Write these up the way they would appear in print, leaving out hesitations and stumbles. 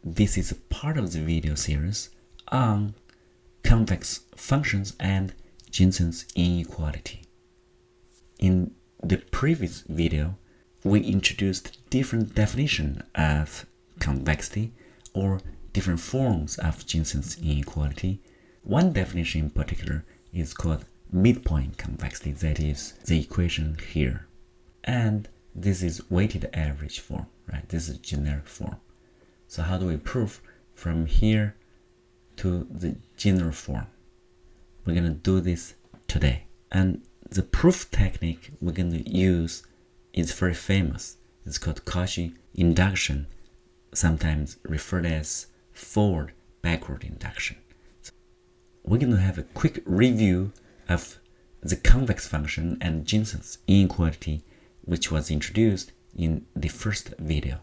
this is a part of the video series on convex functions and Jensen's inequality. In the previous video, we introduced different definitions of convexity or different forms of Jensen's inequality. One definition in particular is called midpoint convexity, that is the equation here. And this is weighted average form, right? This is generic form. So how do we prove from here to the general form? We're going to do this today. And the proof technique we're going to use is very famous. It's called Cauchy Induction, sometimes referred as forward-backward induction. So we're going to have a quick review of the convex function and Jensen's inequality, which was introduced in the first video.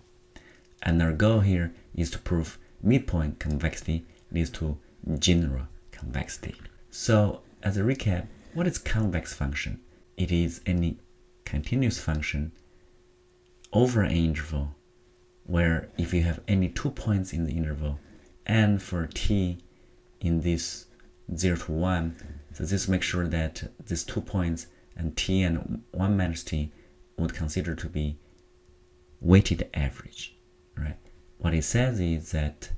And our goal here is to prove midpoint convexity leads to general convexity. So as a recap, what is convex function? It is any continuous function over an interval where if you have any 2 points in the interval and for t in this 0 to 1, so this makes sure that these 2 points and t and 1 minus t would consider to be weighted average, right? What it says is that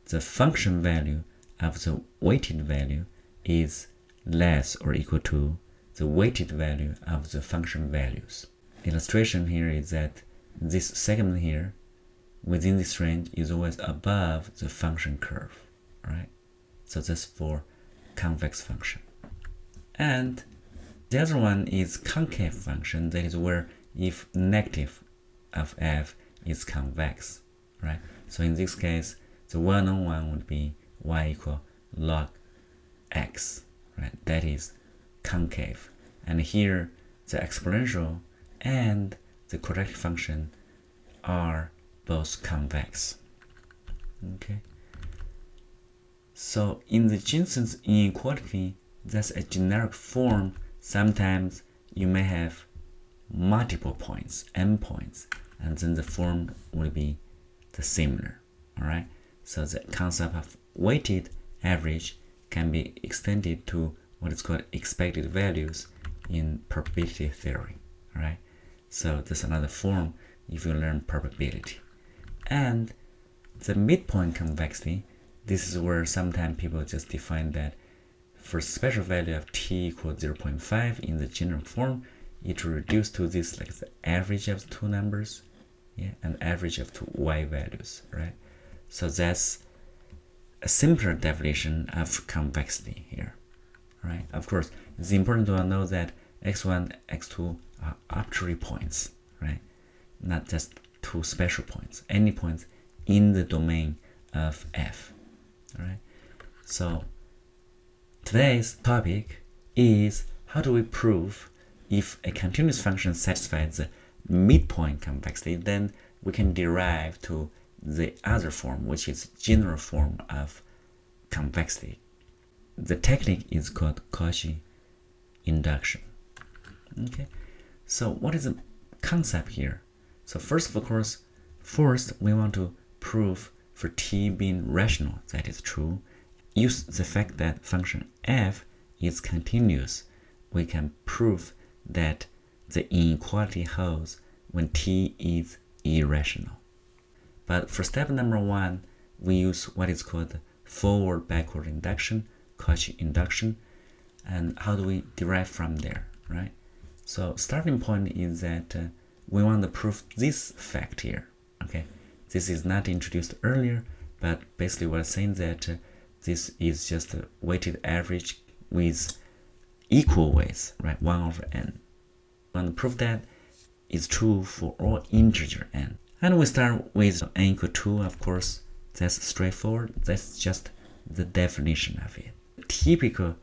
the function value of the weighted value is less or equal to the weighted value of the function values. Illustration here is that this segment here within this range is always above the function curve, right? So that's for convex function. And the other one is concave function, that is where if negative of f is convex, right? So in this case, the well-known one would be y equal log x, right? That is concave. And here, the exponential and the quadratic function are both convex. Okay. So in the Jensen's inequality, that's a generic form. Sometimes you may have multiple points, n points, and then the form will be the similar. All right. So the concept of weighted average can be extended to what is called expected values in probability theory. All right. So that's another form if you learn probability. And the midpoint convexity, this is where sometimes people just define that for special value of t equals 0.5 in the general form, it will reduce to this like the average of two numbers, yeah, an average of two y values, right? So that's a simpler definition of convexity here, right? Of course, it's important to know that x1, x2 are arbitrary points, right? Not just two special points, any points in the domain of f, all right? So today's topic is how do we prove if a continuous function satisfies the midpoint convexity, then we can derive to the other form, which is general form of convexity. The technique is called Cauchy Induction. Okay, so what is the concept here? So first, of course, we want to prove for t being rational, that is true. Use the fact that function f is continuous. We can prove that the inequality holds when t is irrational. But for step number 1, we use what is called forward-backward induction, Cauchy induction. And how do we derive from there, right? So starting point is that we want to prove this fact here, okay? This is not introduced earlier, but basically we're saying that this is just a weighted average with equal weights, right? 1 over n. We want to prove that is true for all integer n. And we start with n equal 2, of course. That's straightforward. That's just the definition of it. Typical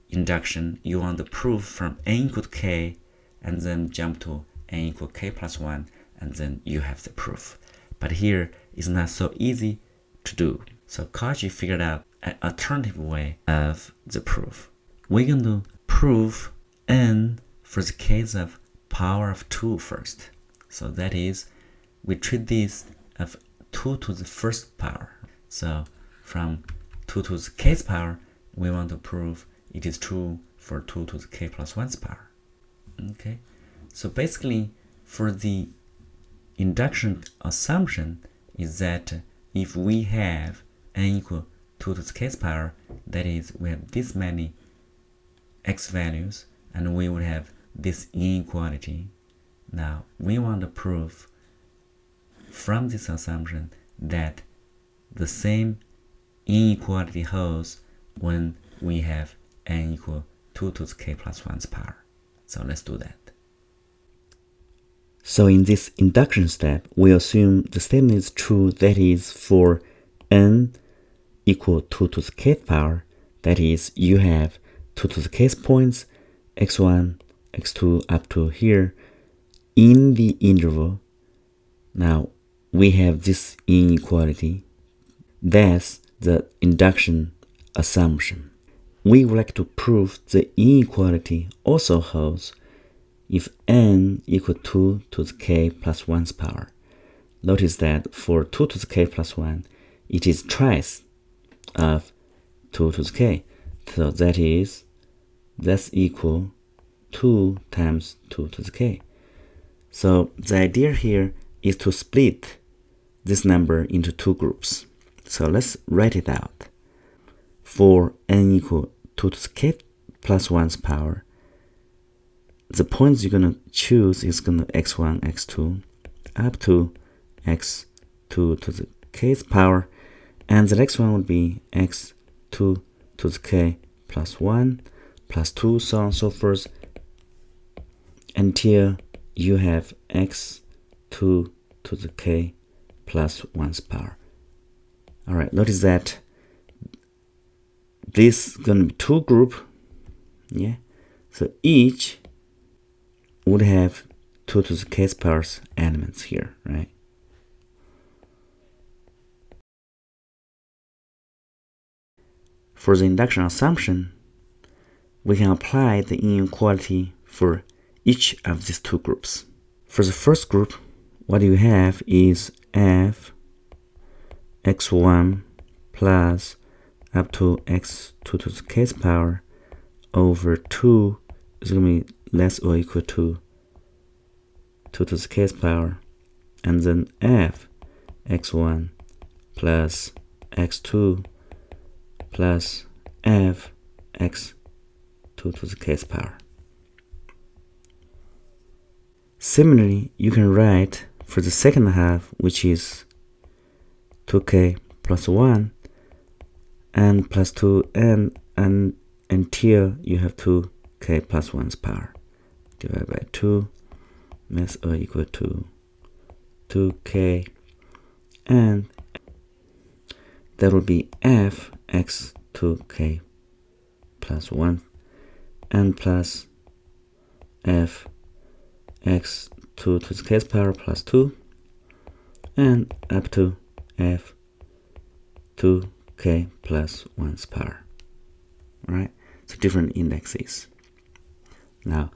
induction, you want to prove from n equal to k and then jump to n equal k plus 1, and then you have the proof. But here it's not so easy to do. So Cauchy figured out an alternative way of the proof. We're going to prove n for the case of power of 2 first. So that is, we treat this of 2 to the first power. So from 2 to the k's power, we want to prove it is true for 2 to the k plus 1's power. Okay, so basically for the induction assumption is that if we have n equal 2 to the k's power, that is, we have this many x values and we would have this inequality. Now we want to prove from this assumption that the same inequality holds when we have n equal 2 to the k plus 1's power. So let's do that. So in this induction step, we assume the statement is true, that is, for n equal 2 to the kth power, that is, you have 2 to the kth points, x1, x2, up to here, in the interval. Now, we have this inequality. That's the induction assumption. We would like to prove the inequality also holds if n equal 2 to the k plus 1's power. Notice that for 2 to the k plus 1, it is twice of 2 to the k. So that's equal 2 times 2 to the k. So the idea here is to split this number into two groups. So let's write it out. For n equal 2 to the k plus 1's power, the points you're going to choose is going to x1, x2, up to x2 to the k's power, and the next one would be x2 to the k plus 1, plus 2, so on and so forth, until you have x2 to the k plus 1's power. Alright, notice that this is going to be two groups, yeah? So each would have 2 to the k's powers elements here, right? For the induction assumption, we can apply the inequality for each of these two groups. For the first group, what you have is f x1 plus up to x2 to the k's power over 2 is going to be less or equal to 2 to the k's power, and then f x1 plus x2 plus f x2 to the k's power. Similarly, you can write for the second half, which is 2k plus 1 and plus 2 and until you have 2k plus 1's power divided by 2 less or equal to 2k, and that will be f x 2k plus 1 and plus f x 2 to the k's power plus 2 and up to f 2k plus 1's power. Alright, so different indexes. Now,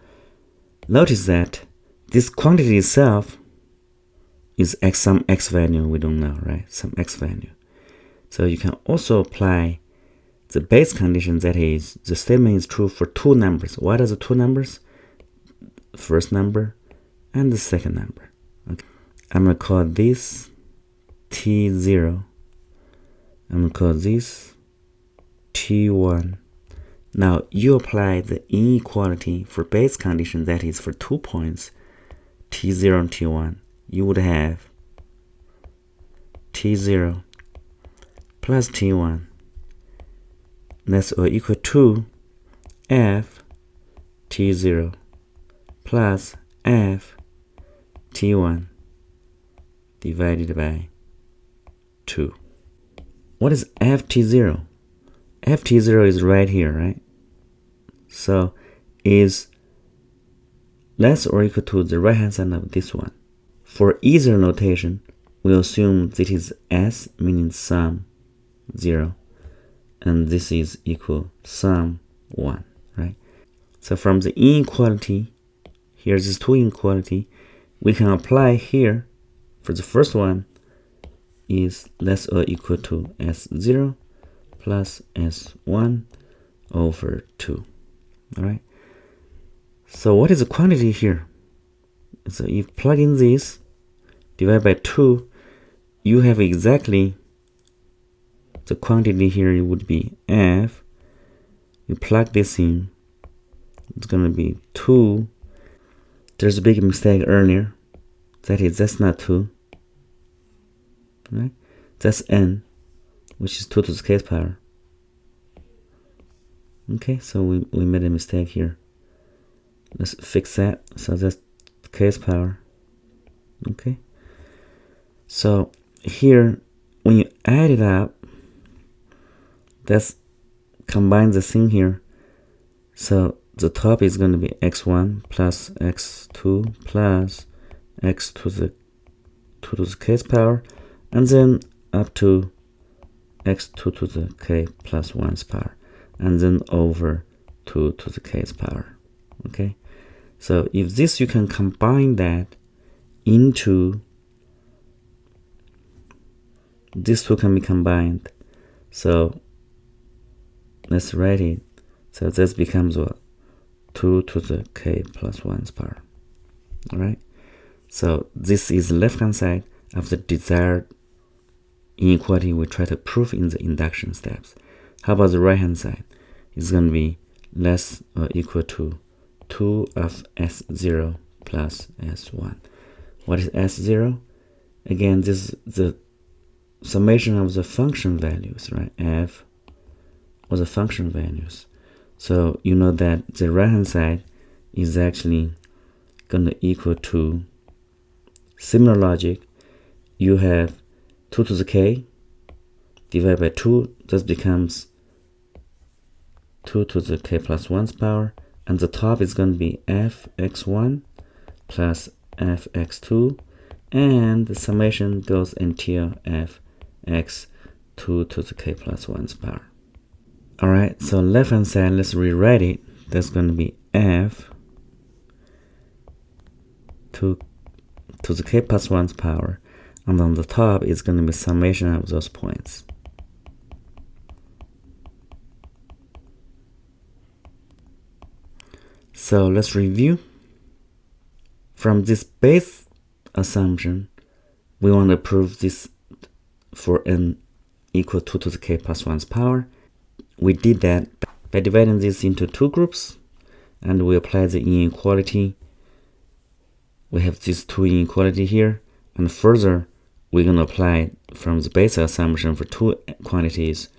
notice that this quantity itself is some x value we don't know, right? Some x value. So you can also apply the base condition, that is, the statement is true for two numbers. What are the two numbers? First number and the second number. Okay. I'm going to call this T0. I'm going to call this T1. Now you apply the inequality for base condition, that is for 2 points, T0 and T1. You would have T0 plus T1 less or equal to f T0 plus f T1 divided by 2. What is ft0? ft0 is right here, right? So is less or equal to the right hand side of this one. For easier notation, we assume that is s, meaning sum 0, and this is equal sum 1, right? So from the inequality, here's this two inequality, we can apply here for the first one is less or equal to S0 plus S1 over 2. All right. So what is the quantity here? So if you plug in this, divide by 2, you have exactly the quantity here. It would be F. You plug this in, it's going to be 2. There's a big mistake earlier. That's not 2. Right? That's N, which is 2 to the kth power. Okay, so we made a mistake here. Let's fix that. So that's kth power. Okay. So here, when you add it up, that's combine the thing here. So the top is going to be x1 plus x2 plus x to the kth power, and then up to x2 to the k plus 1's power, and then over 2 to the kth power. Okay, so if this, you can combine that into, these two can be combined. So let's write it. So this becomes what? 2 to the k plus 1's power. All right. So this is the left-hand side of the desired inequality we try to prove in the induction steps. How about the right-hand side? It's going to be less or equal to 2 of S0 plus S1. What is S0? Again, this is the summation of the function values, right? F was the function values. So you know that the right-hand side is actually going to equal to, similar logic, you have 2 to the k divided by 2, this becomes 2 to the k plus 1's power, and the top is going to be fx1 plus fx2, and the summation goes until fx2 to the k plus 1's power. All right, so left hand side, let's rewrite it. That's going to be f to the k plus 1's power, and on the top is going to be summation of those points. So let's review. From this base assumption, we want to prove this for n equal 2 to the k plus 1's power. We did that by dividing this into two groups, and we apply the inequality. We have these two inequality here, and further we're going to apply from the base assumption for two quantities,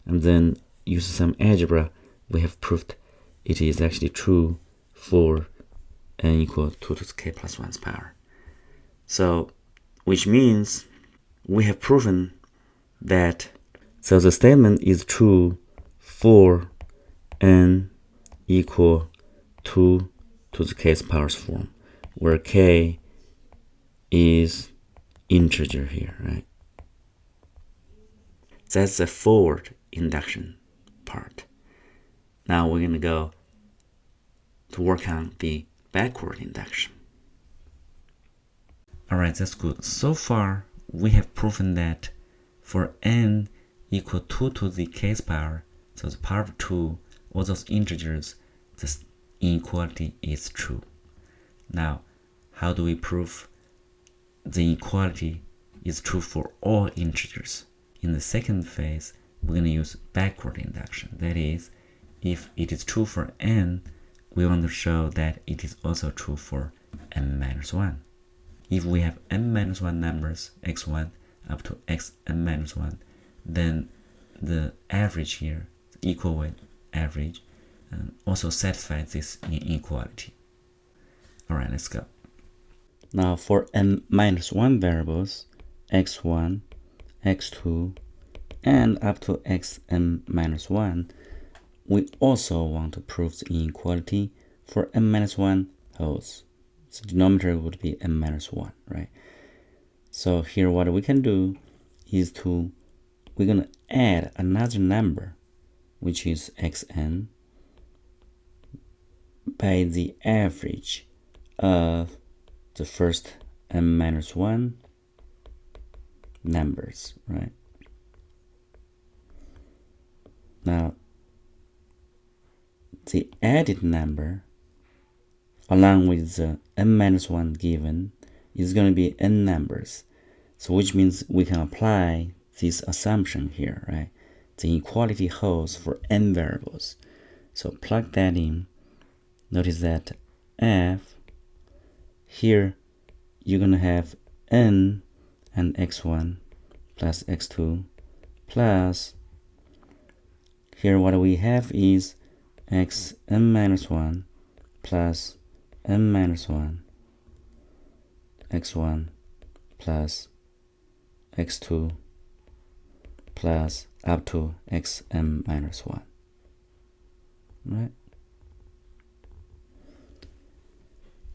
and then use some algebra. We have proved it is actually true for n equal 2 to the k plus 1's power. So, which means we have proven that, so the statement is true for n equal 2 to the k's powers form, where k is integer here, right? That's the forward induction part. Now we're going to go to work on the backward induction. Alright, that's good. So far, we have proven that for n equal 2 to the k's power, so the power of 2, all those integers, this inequality is true. Now, how do we prove the inequality is true for all integers? In the second phase, we're going to use backward induction. That is, if it is true for n, we want to show that it is also true for n minus 1. If we have n minus 1 numbers, x1 up to xn minus 1, then the average here, the equal weight average, also satisfies this inequality. Alright, let's go. Now for n minus 1 variables, x1, x2, and up to xn minus 1, we also want to prove the inequality for n minus 1 wholes. So denominator would be n minus 1, right? So here what we can do is we're going to add another number, which is xn, by the average of the first n minus 1 numbers, right? Now, the added number along with the n-1 given is going to be n numbers. So which means we can apply this assumption here, right? The inequality holds for n variables. So plug that in. Notice that f, here you're going to have n and x1 plus x2 plus, here what we have is xn-1 plus n-1 x1 plus x2 plus up to xm-1, right?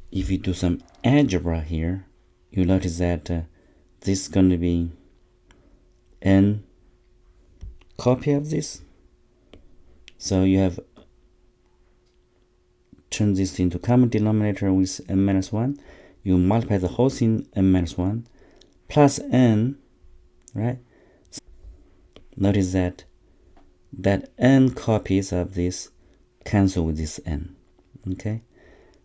If you do some algebra here, you notice that this is going to be n copy of this. So you have turn this into common denominator with n-1. You multiply the whole thing n-1 plus n, right? Notice that n copies of this cancel with this n, okay?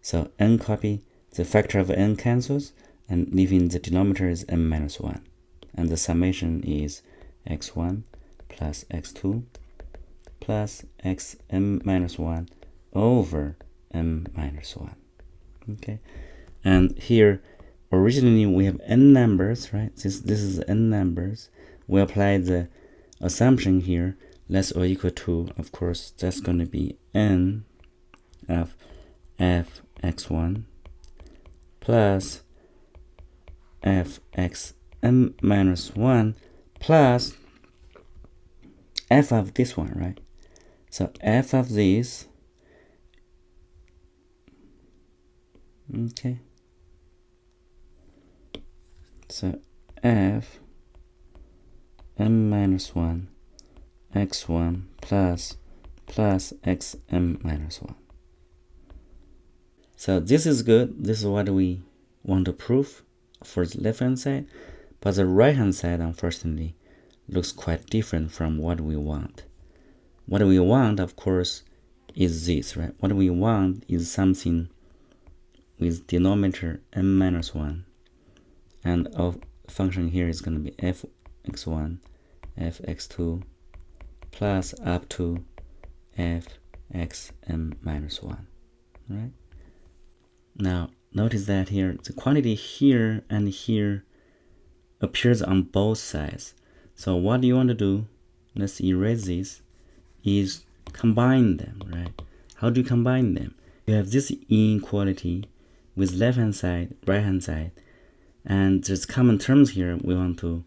So n copy, the factor of n cancels, and leaving the denominator is n-1. And the summation is x1 plus x2 plus xm-1 over m-1. Okay? And here, originally we have n numbers, right? This is n numbers. We apply the assumption here, less or equal to, of course, that's going to be n of fx1 plus fxm-1 plus f of this one, right? So f of this, okay, so f m-1 x1 plus xm-1. So this is good. This is what we want to prove for the left hand side, but the right hand side, unfortunately, looks quite different from what we want. What we want, of course, is this, right? What we want is something with denominator m-1, and our function here is going to be fx1 fx2 plus up to fxm-1, right? Now notice that here the quantity here and here appears on both sides. So what do you want to do? Let's erase this, is combine them, right? How do you combine them? You have this inequality with left hand side, right hand side, and there's common terms here. We want to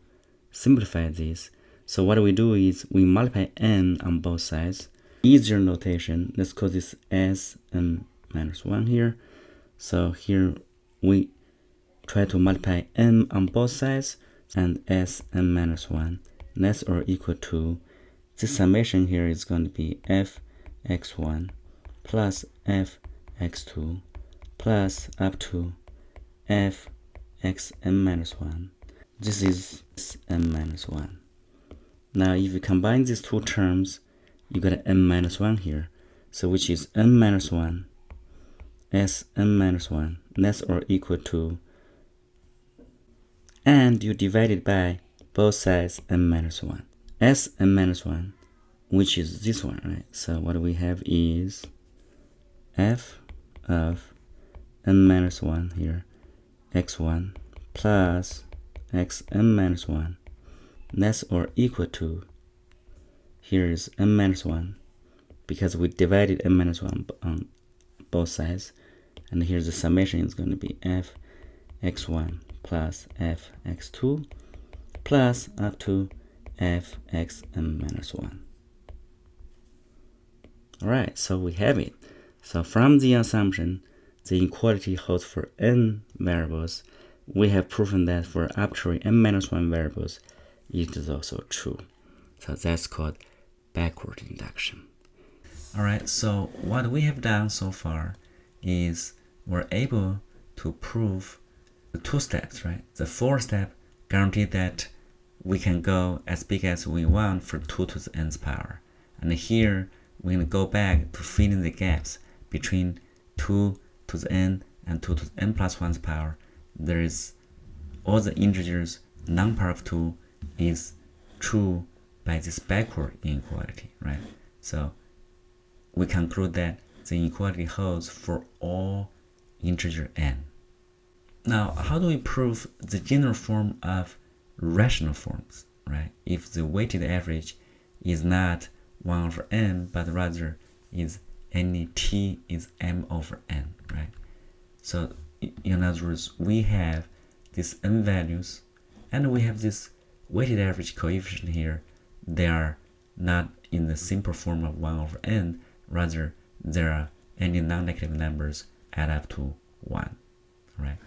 simplify this. So what we do is we multiply n on both sides. Easier notation, let's call this s n-1 here. So here we try to multiply n on both sides, and s n-1 less or equal to, this summation here is going to be fx1 plus fx2 plus up to fxm-1. This is m-1. Now if you combine these two terms, you got m-1 here, so which is n-1 sn-1 less or equal to, and you divide it by both sides n-1, sn-1, which is this one, right? So what we have is f of n-1 here, x1 plus xn-1 less or equal to, here is n-1 because we divided n-1 on both sides, and here's the summation is going to be fx1 plus fx2 plus up to fxm-1. Alright, so we have it. So from the assumption the inequality holds for n variables, we have proven that for arbitrary n-1 variables it is also true. So that's called backward induction. Alright, so what we have done so far is we're able to prove the two steps, right? The fourth step guaranteed that we can go as big as we want for 2 to the nth power. And here, we're going to go back to fill in the gaps between 2 to the n and 2 to the n plus 1's power. There is all the integers, non-power of 2 is true by this backward inequality, right? So we conclude that the inequality holds for all integer n. Now, how do we prove the general form of rational forms, right? If the weighted average is not 1 over n, but rather is any t is m over n, right? So in other words, we have these n values, and we have this weighted average coefficient here. They are not in the simple form of 1 over n, rather there are any non-negative numbers add up to 1, right?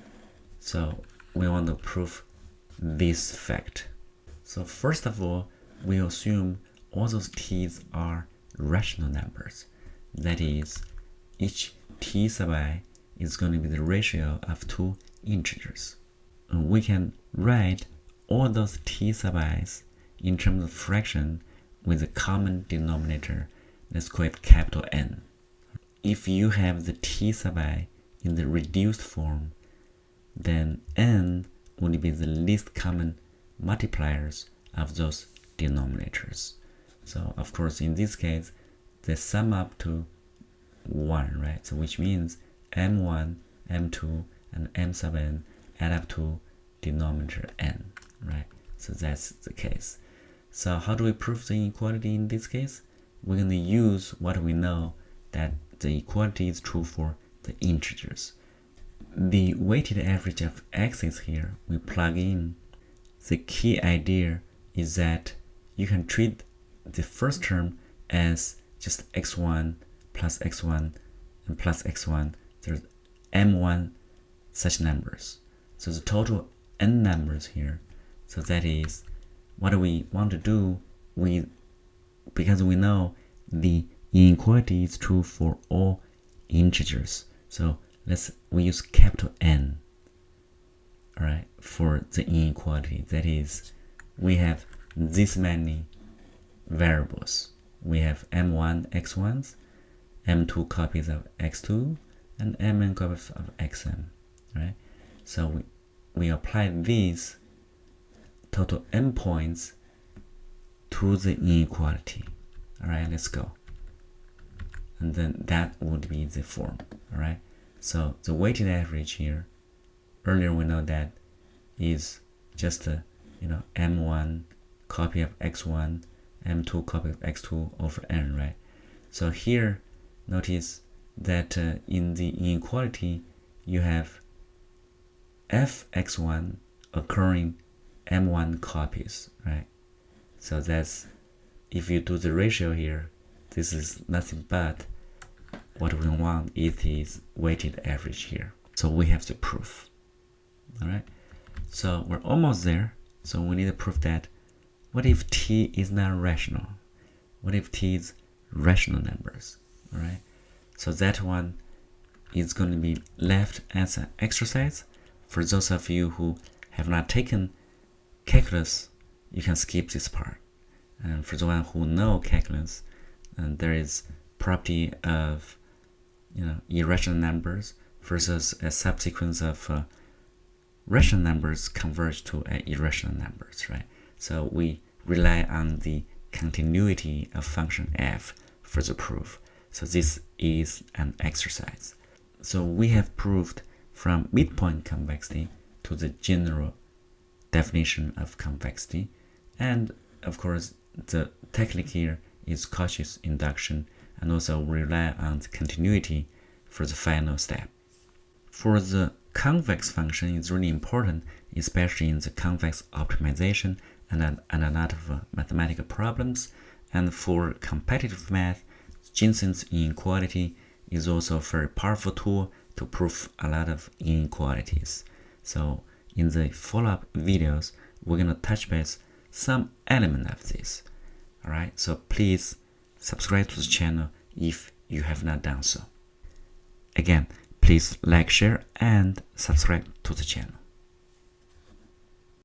So we want to prove this fact. So first of all, we assume all those t's are rational numbers. That is, each t sub I is going to be the ratio of 2 integers. And we can write all those t sub i's in terms of fraction with a common denominator. Let's call it capital N. If you have the t sub I in the reduced form, then n would be the least common multipliers of those denominators. So of course in this case they sum up to 1, right? So which means m1, m2, and m sub n add up to denominator n, right? So that's the case. So how do we prove the inequality in this case? We're going to use what we know, that the equality is true for the integers. The weighted average of x's here, we plug in. The key idea is that you can treat the first term as just x1 plus x1 and plus x1. There's m1 such numbers. So the total n numbers here. So that is what we want to do. Because we know the inequality is true for all integers. So we use capital N, all right, for the inequality. That is, we have this many variables. We have m1 x1s, m2 copies of x2, and mn copies of xm, right? So we apply these total n points to the inequality. All right, let's go. And then that would be the form, all right? So the weighted average here, earlier we know that is just m1 copy of x1, m2 copy of x2 over n, right? So here, notice that in the inequality, you have fx1 occurring m1 copies, right? So that's, if you do the ratio here, this is nothing but what we want. It is weighted average here. So we have to prove. All right. So we're almost there. So we need to prove that what if t is not rational? What if t is rational numbers? All right. So that one is going to be left as an exercise. For those of you who have not taken calculus, you can skip this part. And for the one who know calculus, there is property of irrational numbers versus a subsequence of rational numbers converge to irrational numbers, right? So we rely on the continuity of function f for the proof. So this is an exercise. So we have proved from midpoint convexity to the general definition of convexity, and of course the technique here is Cauchy induction, and also rely on the continuity for the final step. For the convex function, it's really important, especially in the convex optimization and a lot of mathematical problems. And for competitive math, Jensen's inequality is also a very powerful tool to prove a lot of inequalities. So in the follow-up videos, we're going to touch base some element of this. All right, so please subscribe to the channel if you have not done so. Again, please like, share, and subscribe to the channel.